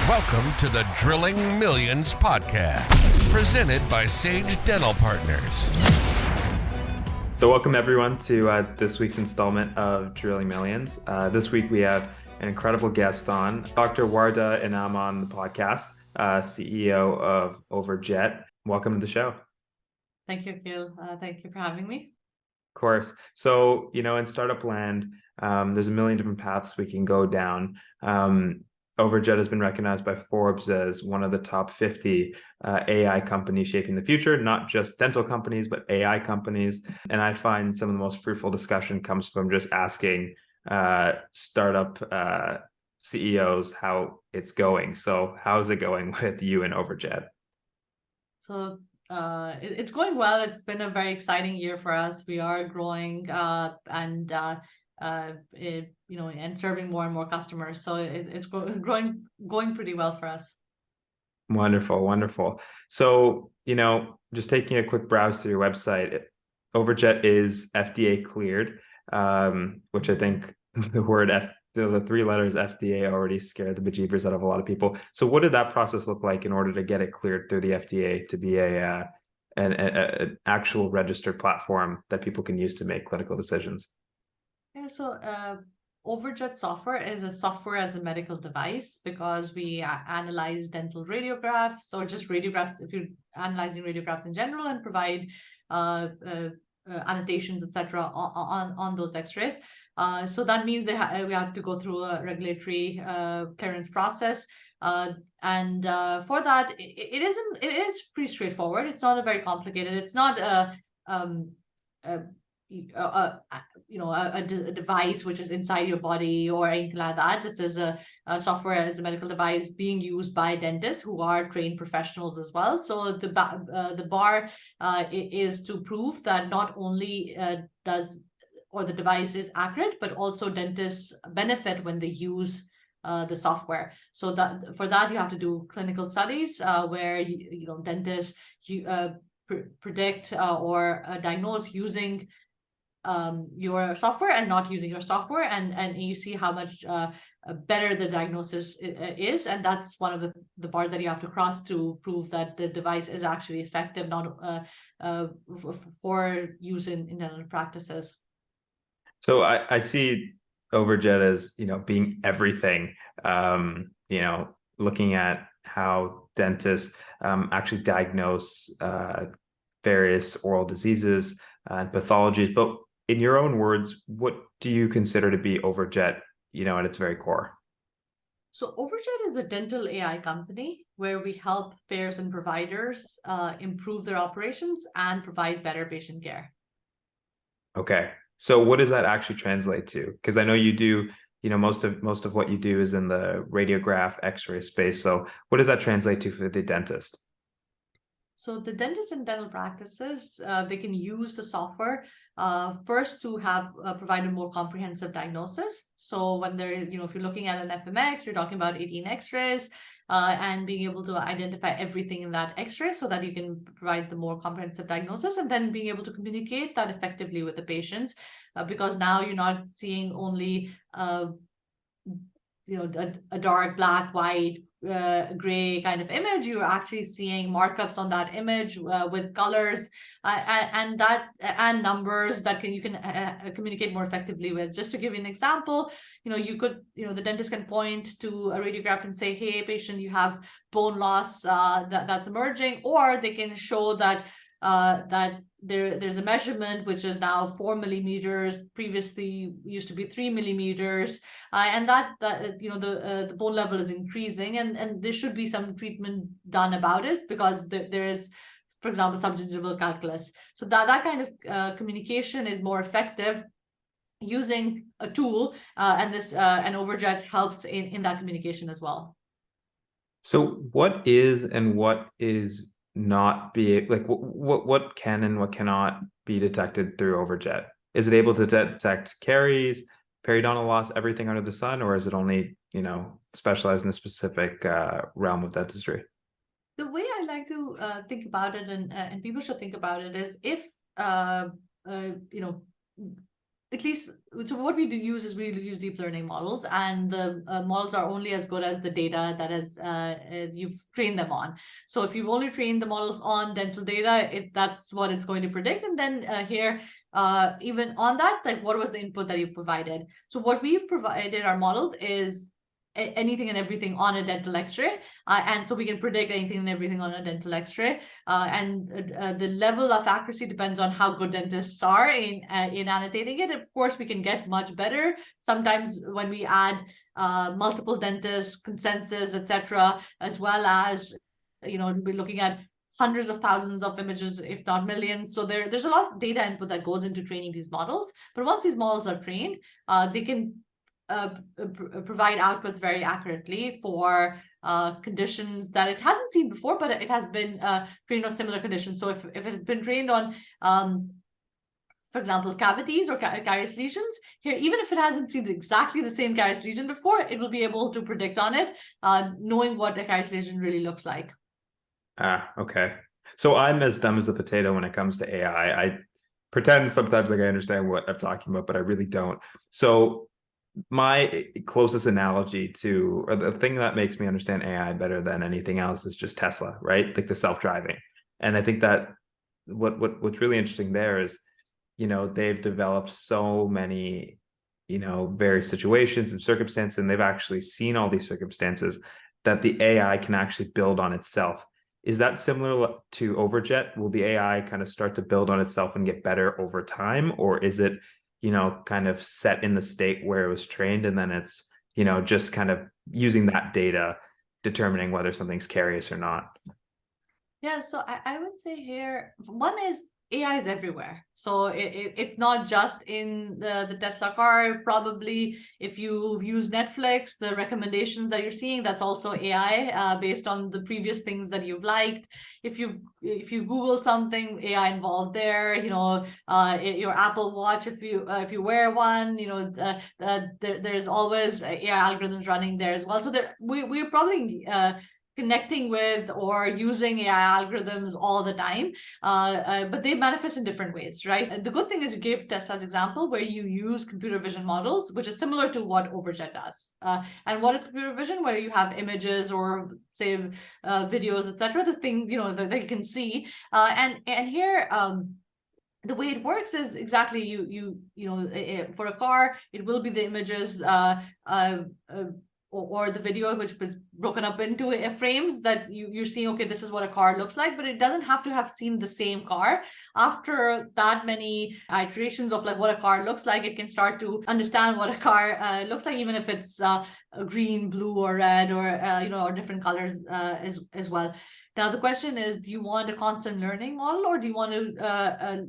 Welcome to the Drilling Millions podcast, presented by Sage Dental Partners. So welcome everyone to this week's installment of Drilling Millions. This week we have an incredible guest on, Dr. Wardah Inam on the podcast, CEO of Overjet. Welcome to the show. Thank you, Akil. Thank you for having me. Of course. So, in startup land, there's a million different paths we can go down. Overjet has been recognized by Forbes as one of the top 50 AI companies shaping the future, not just dental companies, but AI companies. And I find some of the most fruitful discussion comes from just asking startup CEOs how it's going. So how's it going with you and Overjet? So it's going well. It's been a very exciting year for us. We are growing and serving more and more customers. So it's going pretty well for us. Wonderful. So, just taking a quick browse through your website, Overjet is FDA cleared, which I think the three letters FDA already scared the bejeebers out of a lot of people. So what did that process look like in order to get it cleared through the FDA to be an actual registered platform that people can use to make clinical decisions? Yeah, so Overjet software is a software as a medical device because we analyze dental radiographs or just radiographs, if you're analyzing radiographs in general, and provide annotations, etc. on those x-rays. So that means we have to go through a regulatory clearance process. And for that, it is pretty straightforward. It's not a very complicated. It's not a device which is inside your body or anything like that. This is a software as a medical device being used by dentists who are trained professionals as well. So the bar is to prove that not only the device is accurate, but also dentists benefit when they use the software. So that for that you have to do clinical studies where dentists predict or diagnose using your software and not using your software, and you see how much better the diagnosis is, and that's one of the bars that you have to cross to prove that the device is actually effective, not for use in dental practices. So I see Overjet as being everything. Looking at how dentists actually diagnose various oral diseases and pathologies, but in your own words, what do you consider to be Overjet, at its very core? So Overjet is a dental AI company where we help payers and providers improve their operations and provide better patient care. Okay. So what does that actually translate to? Because I know you do, most of what you do is in the radiograph X-ray space. So what does that translate to for the dentist? So the dentists and dental practices, they can use the software first to provide a more comprehensive diagnosis. So when they're, if you're looking at an FMX, you're talking about 18 X-rays and being able to identify everything in that X-ray so that you can provide the more comprehensive diagnosis, and then being able to communicate that effectively with the patients because now you're not seeing only a dark, black, white, gray kind of image. You're actually seeing markups on that image with colors and numbers that you can communicate more effectively with. Just to give you an example, the dentist can point to a radiograph and say, hey patient, you have bone loss that's emerging, or they can show that there's a measurement which is now 4 millimeters, previously used to be 3 millimeters, and the bone level is increasing, and there should be some treatment done about it because there is, for example, subgingival calculus. So that kind of communication is more effective using a tool, and Overjet helps in that communication as well. So what is and what is not be like what can and what cannot be detected through Overjet? Is it able to detect caries, periodontal loss, everything under the sun, or is it only specialized in a specific realm of dentistry? The way I like to think about it, and people should think about it, is if at least, so what we do use is we use deep learning models, and the models are only as good as the data that is you've trained them on. So if you've only trained the models on dental data, that's what it's going to predict. And then here, even on that, like what was the input that you provided? So what we've provided our models is anything and everything on a dental x-ray, and so we can predict anything and everything on a dental x-ray, and the level of accuracy depends on how good dentists are in annotating it. Of course, we can get much better sometimes when we add multiple dentists, consensus, etc., as well as, you know, we're looking at hundreds of thousands of images, if not millions. So there's a lot of data input that goes into training these models. But once these models are trained, they can provide outputs very accurately for conditions that it hasn't seen before, but it has been trained on similar conditions. So if it's been trained on, for example, cavities or carious lesions, here, even if it hasn't seen exactly the same carious lesion before, it will be able to predict on it, knowing what a carious lesion really looks like. Okay. So I'm as dumb as a potato when it comes to AI. I pretend sometimes like I understand what I'm talking about, but I really don't. So my closest analogy to, or the thing that makes me understand AI better than anything else, is just Tesla, right? Like the self-driving. And I think that what's really interesting there is, you know, they've developed so many, you know, various situations and circumstances, and they've actually seen all these circumstances that the AI can actually build on itself. Is that similar to Overjet? Will the AI kind of start to build on itself and get better over time? Or is it, you know, kind of set in the state where it was trained, and then it's, you know, just kind of using that data, determining whether something's carious or not? Yeah, so I would say here, one is AI is everywhere. So it's not just in the Tesla car. Probably if you've used Netflix, the recommendations that you're seeing, that's also AI based on the previous things that you've liked. If you Googled something, AI involved there. You know, your Apple Watch, if you wear one, you know, there's always AI algorithms running there as well. So we're probably connecting with or using AI algorithms all the time, but they manifest in different ways, right? And the good thing is you gave Tesla's example where you use computer vision models, which is similar to what Overjet does. And what is computer vision? Where you have images or say videos, etc. The thing, you know, that they can see, and here. The way it works is exactly you know, for a car, it will be the images or the video which was broken up into frames that you're seeing, okay, this is what a car looks like, but it doesn't have to have seen the same car. After that many iterations of like what a car looks like, it can start to understand what a car looks like, even if it's green, blue, or red, or you know, or different colors as well. Now, the question is, do you want a constant learning model, or do you want to,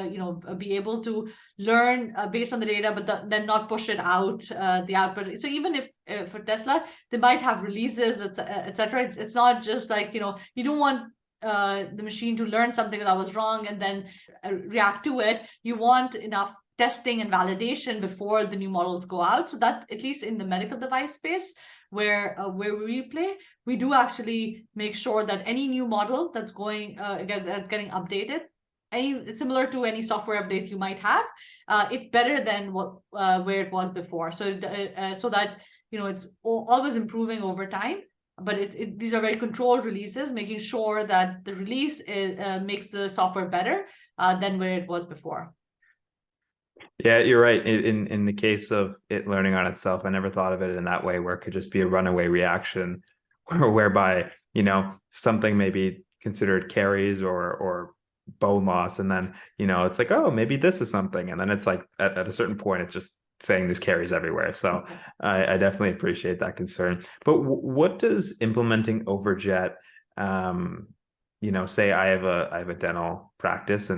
you know, be able to learn based on the data, but then not push it out, the output? So even if for Tesla, they might have releases, etc. It's not just like, you know, you don't want the machine to learn something that was wrong and then react to it. You want enough testing and validation before the new models go out, so that at least in the medical device space where we play, we do actually make sure that any new model that's going that's getting updated, any similar to any software update you might have, it's better than what where it was before. So so that, you know, it's always improving over time. But these are very controlled releases, making sure that the release makes the software better than where it was before. Yeah, you're right. In the case of it learning on itself, I never thought of it in that way, where it could just be a runaway reaction, or whereby, you know, something may be considered caries or bone loss, and then, you know, it's like, oh, maybe this is something, and then it's like at a certain point, it's just saying there's caries everywhere. So I definitely appreciate that concern. But what does implementing Overjet, you know, say I have a dental practice,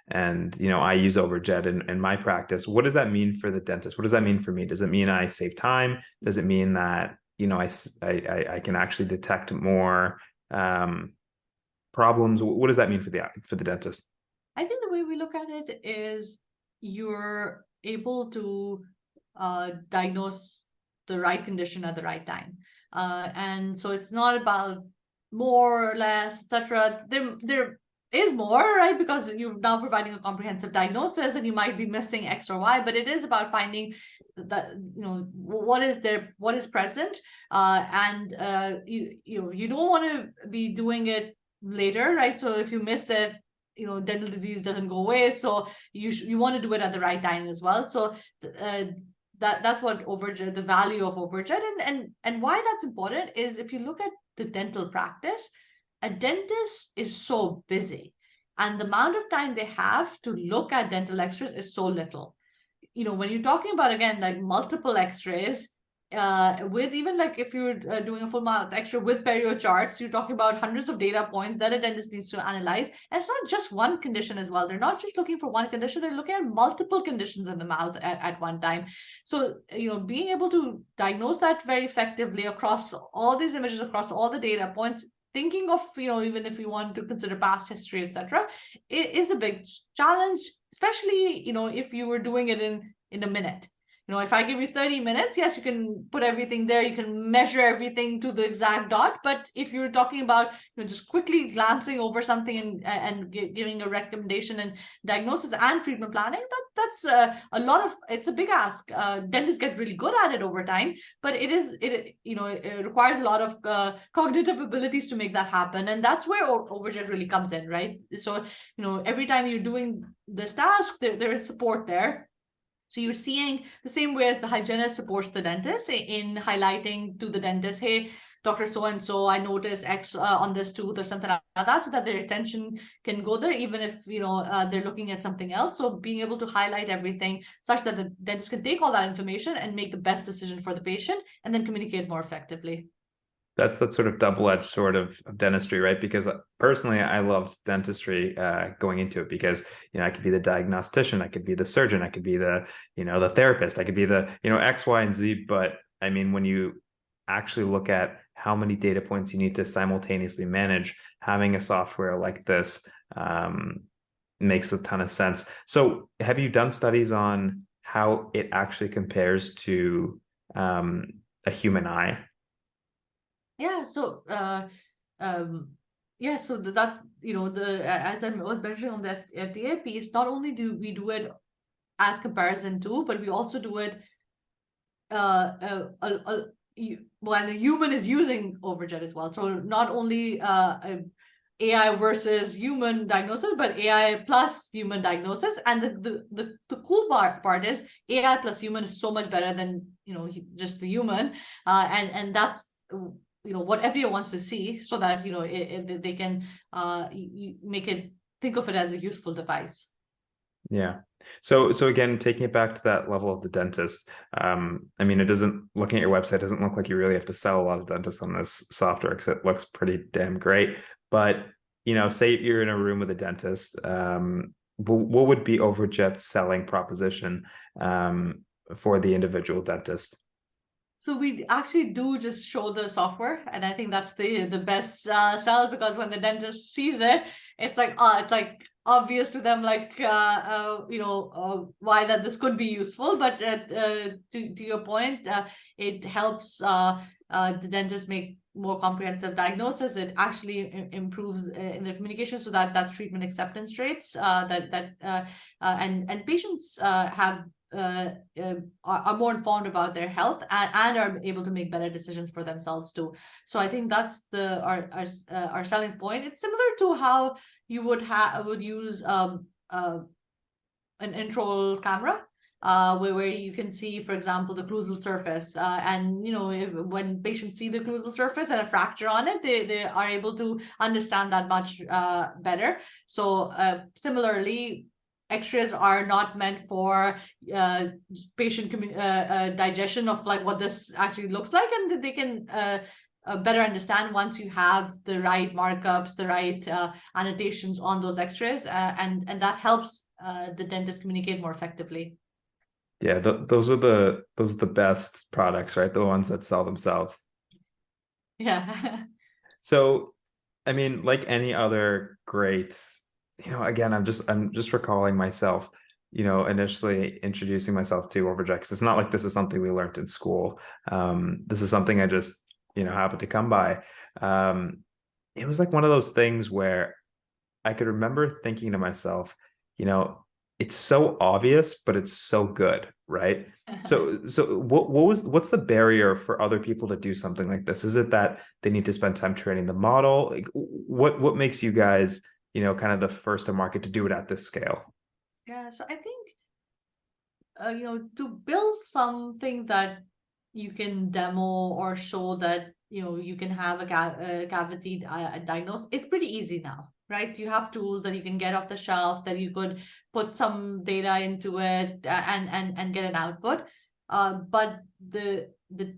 and you know, I use Overjet in my practice. What does that mean for the dentist? What does that mean for me? Does it mean I save time? Does it mean that, you know, I can actually detect more problems? What does that mean for the dentist? I think the way we look at it is you're able to diagnose the right condition at the right time, and so it's not about more or less, etc. There is more, right? Because you're now providing a comprehensive diagnosis and you might be missing X or Y, but it is about finding that, what is present. You don't want to be doing it later, right? So if you miss it, dental disease doesn't go away. So you want to do it at the right time as well. So that's what Overjet, the value of Overjet, and why that's important is if you look at the dental practice, a dentist is so busy and the amount of time they have to look at dental x-rays is so little. When you're talking about, again, like multiple x-rays, with even like if you're doing a full mouth x-ray with perio charts, you're talking about hundreds of data points that a dentist needs to analyze. And it's not just one condition as well. They're not just looking for one condition, they're looking at multiple conditions in the mouth at one time. So, being able to diagnose that very effectively across all these images, across all the data points, thinking of, even if you want to consider past history, etc., it is a big challenge, especially, if you were doing it in a minute. If I give you 30 minutes, yes, you can put everything there, you can measure everything to the exact dot. But if you're talking about, just quickly glancing over something and giving a recommendation and diagnosis and treatment planning, that's it's a big ask. Dentists get really good at it over time, but it requires a lot of cognitive abilities to make that happen. And that's where Overjet really comes in, right? So, every time you're doing this task, there is support there. So you're seeing the same way as the hygienist supports the dentist in highlighting to the dentist, hey, Dr. So-and-so, I noticed X on this tooth or something like that, so that their attention can go there, even if, they're looking at something else. So being able to highlight everything such that the dentist can take all that information and make the best decision for the patient and then communicate more effectively. That's that sort of double-edged sword of dentistry, right? Because personally, I loved dentistry going into it because, I could be the diagnostician, I could be the surgeon, I could be the, the therapist, I could be the, X, Y, and Z. But I mean, when you actually look at how many data points you need to simultaneously manage, having a software like this makes a ton of sense. So have you done studies on how it actually compares to a human eye? Yeah, so so that as I was mentioning on the FDA piece, not only do we do it as comparison to, but we also do it when a human is using Overjet as well. So not only AI versus human diagnosis, but AI plus human diagnosis. And the cool part is AI plus human is so much better than just the human, and that's what FDA wants to see, so that they can think of it as a useful device. Yeah. So again, taking it back to that level of the dentist, I mean, looking at your website doesn't look like you really have to sell a lot of dentists on this software, because it looks pretty damn great. But say you're in a room with a dentist, what would be Overjet's selling proposition for the individual dentist? So we actually do just show the software, and I think that's the best sell, because when the dentist sees it, it's like obvious to them, like why that this could be useful. But to your point, it helps the dentist make more comprehensive diagnosis. It actually improves in their communication, so that's treatment acceptance rates and patients are more informed about their health and are able to make better decisions for themselves too. So I think that's our selling point. It's similar to how you would use an intraoral camera, where you can see, for example, the occlusal surface, and when patients see the occlusal surface and a fracture on it, they are able to understand that much better. So similarly, X-rays are not meant for patient digestion of like what this actually looks like, and they can better understand once you have the right markups, the right annotations on those X-rays, and that helps the dentist communicate more effectively. Yeah, those are the best products, right? The ones that sell themselves. Yeah. So, I mean, like any other great, again, I'm just recalling myself, initially introducing myself to Overjet, because it's not like this is something we learned in school. This is something I just, happened to come by. It was like one of those things where I could remember thinking to myself, it's so obvious, but it's so good, right? So what's the barrier for other people to do something like this? Is it that they need to spend time training the model? Like, what makes you guys, kind of the first to market to do it at this scale? Yeah, so I think to build something that you can demo or show that you can have a cavity diagnosed, it's pretty easy now, right? You have tools that you can get off the shelf, that you could put some data into it and get an output. But the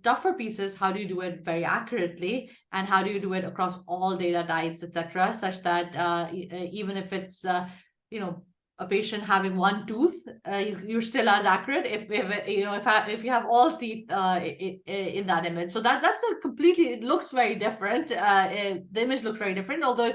tougher piece is, how do you do it very accurately, and how do you do it across all data types, etc., such that even if it's a patient having one tooth, you're still as accurate if you have all teeth in that image. So that's a completely, it looks very different. The image looks very different, although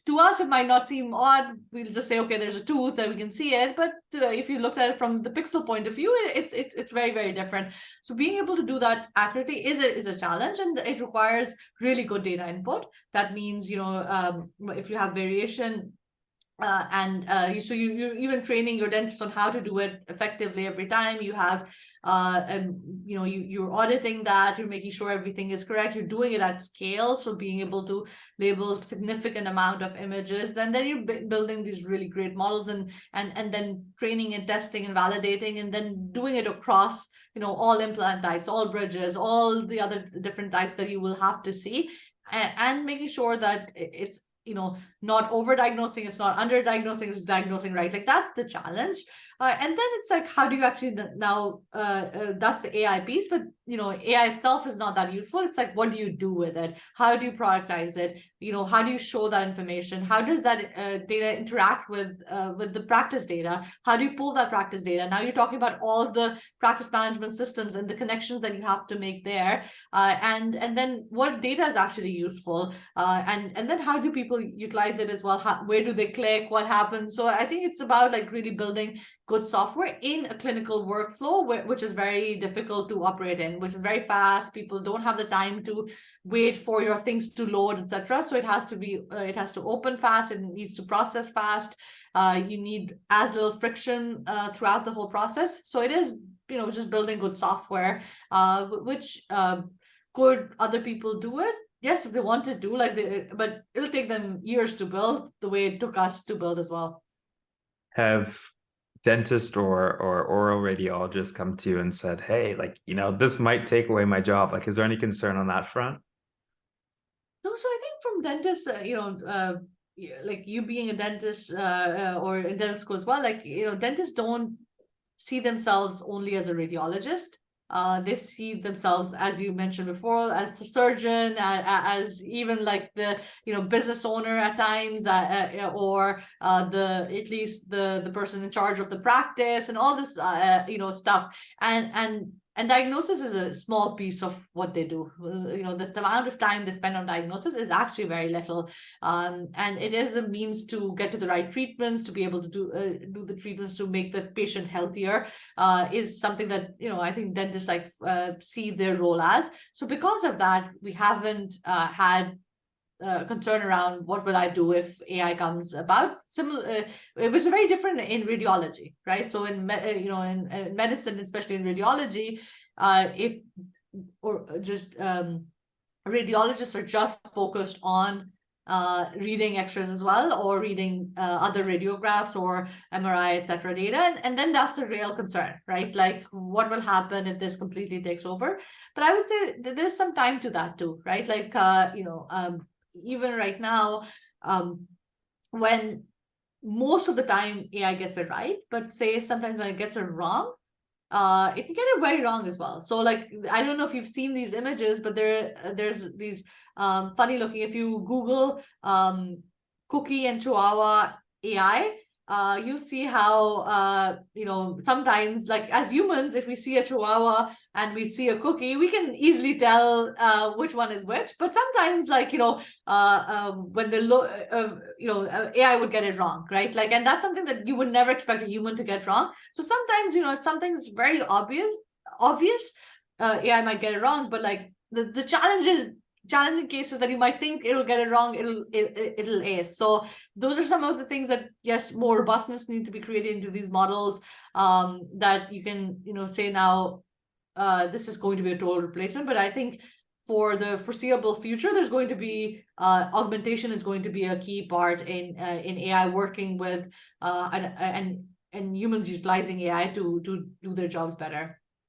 to us it might not seem odd. We'll just say, okay, there's a tooth that we can see it, but if you looked at it from the pixel point of view, it's very, very different. So being able to do that accurately is a challenge, and it requires really good data input. That means if you have variation, so you're even training your dentist on how to do it effectively every time. You have you're auditing that, you're making sure everything is correct, you're doing it at scale, so being able to label significant amount of images, then you're building these really great models, and then training and testing and validating, and then doing it across all implant types, all bridges, all the other different types that you will have to see, and making sure that it's not over-diagnosing, it's not under-diagnosing, it's diagnosing right. Like, that's the challenge. And then it's like, how do you actually now, that's the AI piece, but AI itself is not that useful. It's like, what do you do with it? How do you productize it? How do you show that information? How does that data interact with the practice data? How do you pull that practice data? Now you're talking about all the practice management systems and the connections that you have to make there. And then what data is actually useful? And then how do people utilize it as well? Where do they click? What happens? So I think it's about like really building good software in a clinical workflow, which is very difficult to operate in, which is very fast. People don't have the time to wait for your things to load, etc. So it has to open fast, it needs to process fast. You need as little friction throughout the whole process. So it is just building good software, which could other people do it? Yes, if they want to do but it'll take them years to build, the way it took us to build as well. Have dentist or oral radiologist come to you and said, hey, this might take away my job? Like, is there any concern on that front? No, so I think from dentists, like you being a dentist or in dental school as well, dentists don't see themselves only as a radiologist. They see themselves, as you mentioned before, as a surgeon, as even like the business owner at times, or at least the person in charge of the practice, and all this stuff. And diagnosis is a small piece of what they do. The amount of time they spend on diagnosis is actually very little, and it is a means to get to the right treatments, to be able to do the treatments to make the patient healthier, is something that I think dentists see their role as. So because of that, we haven't had concern around what will I do if AI comes about. Similar, it was very different in radiology, right? So in medicine, especially in radiology, radiologists are just focused on reading X-rays as well, or reading other radiographs or MRI, etc. data, and then that's a real concern, right? Like, what will happen if this completely takes over? But I would say there's some time to that too, right? Like even right now, when most of the time AI gets it right, but say sometimes when it gets it wrong, it can get it very wrong as well. So like, I don't know if you've seen these images, but there's these funny looking, if you Google cookie and chihuahua AI, you'll see how sometimes, like, as humans, if we see a chihuahua and we see a cookie, we can easily tell which one is which. But sometimes, like, when they look, AI would get it wrong, right? Like, and that's something that you would never expect a human to get wrong. So sometimes, something is very obvious, AI might get it wrong, but like the challenge is challenging cases that you might think it'll get it wrong, it'll ace. So those are some of the things that, yes, more robustness need to be created into these models, that you can, say now, this is going to be a total replacement. But I think for the foreseeable future, there's going to be augmentation is going to be a key part in AI working with and humans utilizing AI to do their jobs better.